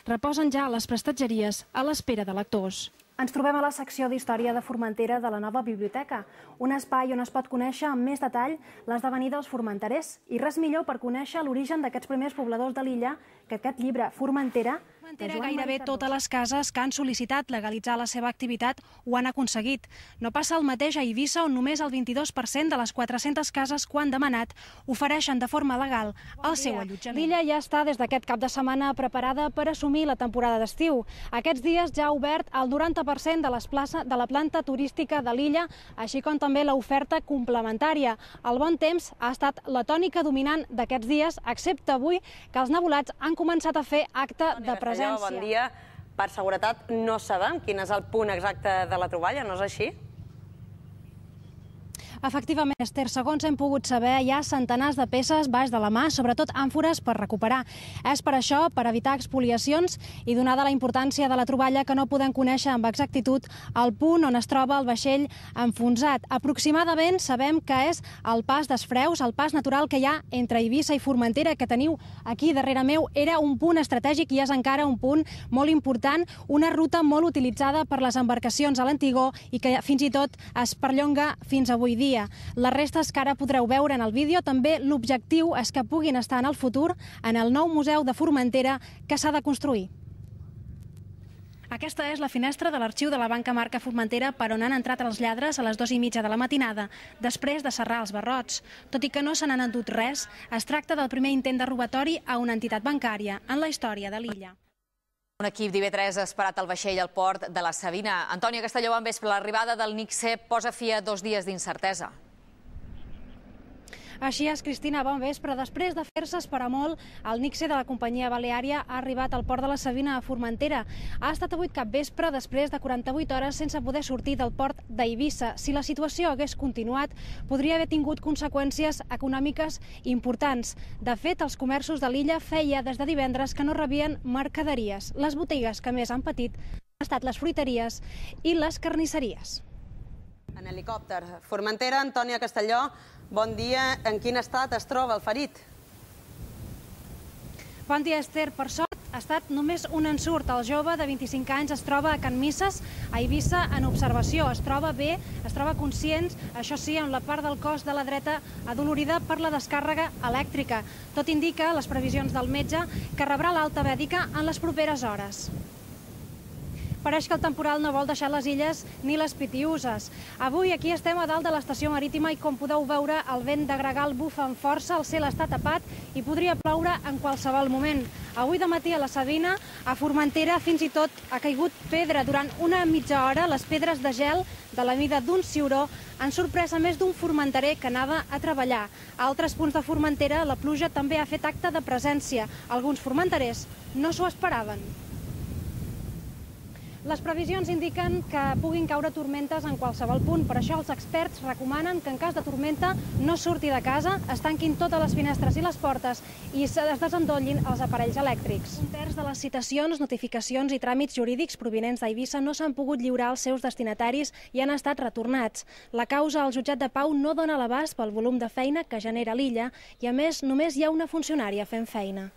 reposen ja a les prestatgeries a l'espera de lectors. Ens trobem a la secció d'Història de Formentera de la nova biblioteca, un espai on es pot conèixer amb més detall l'esdevenir dels formenterers i res millor per conèixer l'origen d'aquests primers pobladors de l'illa que aquest llibre, Formentera. Gairebé totes les cases que han sol·licitat legalitzar la seva activitat ho han aconseguit. No passa el mateix a Eivissa, on només el 22% de les 400 cases que ho han demanat ofereixen de forma legal el seu allotjament. L'illa ja està des d'aquest cap de setmana preparada per assumir la temporada d'estiu. Aquests dies ja ha obert el 90% de la planta turística de l'illa, així com també l'oferta complementària. El bon temps ha estat la tònica dominant d'aquests dies, excepte avui, que els nebulats han començat a fer acte de presència. Bon dia. Per seguretat no sabem quin és el punt exacte de la troballa, no és així? Efectivament, Esther, segons hem pogut saber, hi ha centenars de peces baix de la mà, sobretot àmfores per recuperar. És per això, per evitar expoliacions i donada la importància de la troballa, que no podem conèixer amb exactitud el punt on es troba el vaixell enfonsat. Aproximadament sabem que és el pas d'Esfreus, el pas natural que hi ha entre Eivissa i Formentera, que teniu aquí darrere meu. Era un punt estratègic i és encara un punt molt important, una ruta molt utilitzada per les embarcacions a l'antigor i que fins i tot es perllonga fins avui dia. Les restes que ara podreu veure en el vídeo, també l'objectiu és que puguin estar en el futur en el nou museu de Formentera que s'ha de construir. Aquesta és la finestra de l'arxiu de la Banca Marca Formentera per on han entrat els lladres a les 2:30 de la matinada, després de serrar els barrots. Tot i que no se n'han endut res, es tracta del primer intent de robatori a una entitat bancària en la història de l'illa. Un equip d'IV3 ha esperat el vaixell al port de la Savina. Antònia Castelló, bon vespre. L'arribada del NICSE posa fi a 2 dies d'incertesa. Així és, Cristina, bon vespre. Després de fer-se esperar molt, el NICSE de la companyia baleària ha arribat al port de la Savina a Formentera. Ha estat avui capvespre després de 48 hores sense poder sortir del port d'Eivissa. Si la situació hagués continuat, podria haver tingut conseqüències econòmiques importants. De fet, els comerços de l'illa feia des de divendres que no rebien mercaderies. Les botigues que més han patit han estat les fruiteries i les carnisseries. En helicòpter. Formentera, Antònia Castelló, bon dia. En quin estat es troba el ferit? Bon dia, Esther. Per sort, ha estat només un ensurt. El jove de 25 anys es troba a Can Misses, a Eivissa, en observació. Es troba bé, es troba conscient, això sí, amb la part del cos de la dreta adolorida per la descàrrega elèctrica. Tot indica, les previsions del metge, que rebrà l'alta mèdica en les properes hores. Pareix que el temporal no vol deixar les illes ni les Pitiüses. Avui aquí estem a dalt de l'estació marítima i, com podeu veure, el vent de gregal bufa amb força, el cel està tapat i podria ploure en qualsevol moment. Avui de matí a la Savina, a Formentera, fins i tot ha caigut pedra. Durant una mitja hora, les pedres de gel de la mida d'un ciuró han sorprès a més d'un formenterer que anava a treballar. A altres punts de Formentera, la pluja també ha fet acte de presència. Alguns formenterers no s'ho esperaven. Les previsions indiquen que puguin caure tormentes en qualsevol punt. Per això els experts recomanen que en cas de tormenta no surti de casa, es tanquin totes les finestres i les portes i es desendollin els aparells elèctrics. Un terç de les citacions, notificacions i tràmits jurídics provinents d'Eivissa no s'han pogut lliurar als seus destinataris i han estat retornats. La causa al jutjat de pau no dona l'abast pel volum de feina que genera l'illa i, a més, només hi ha una funcionària fent feina.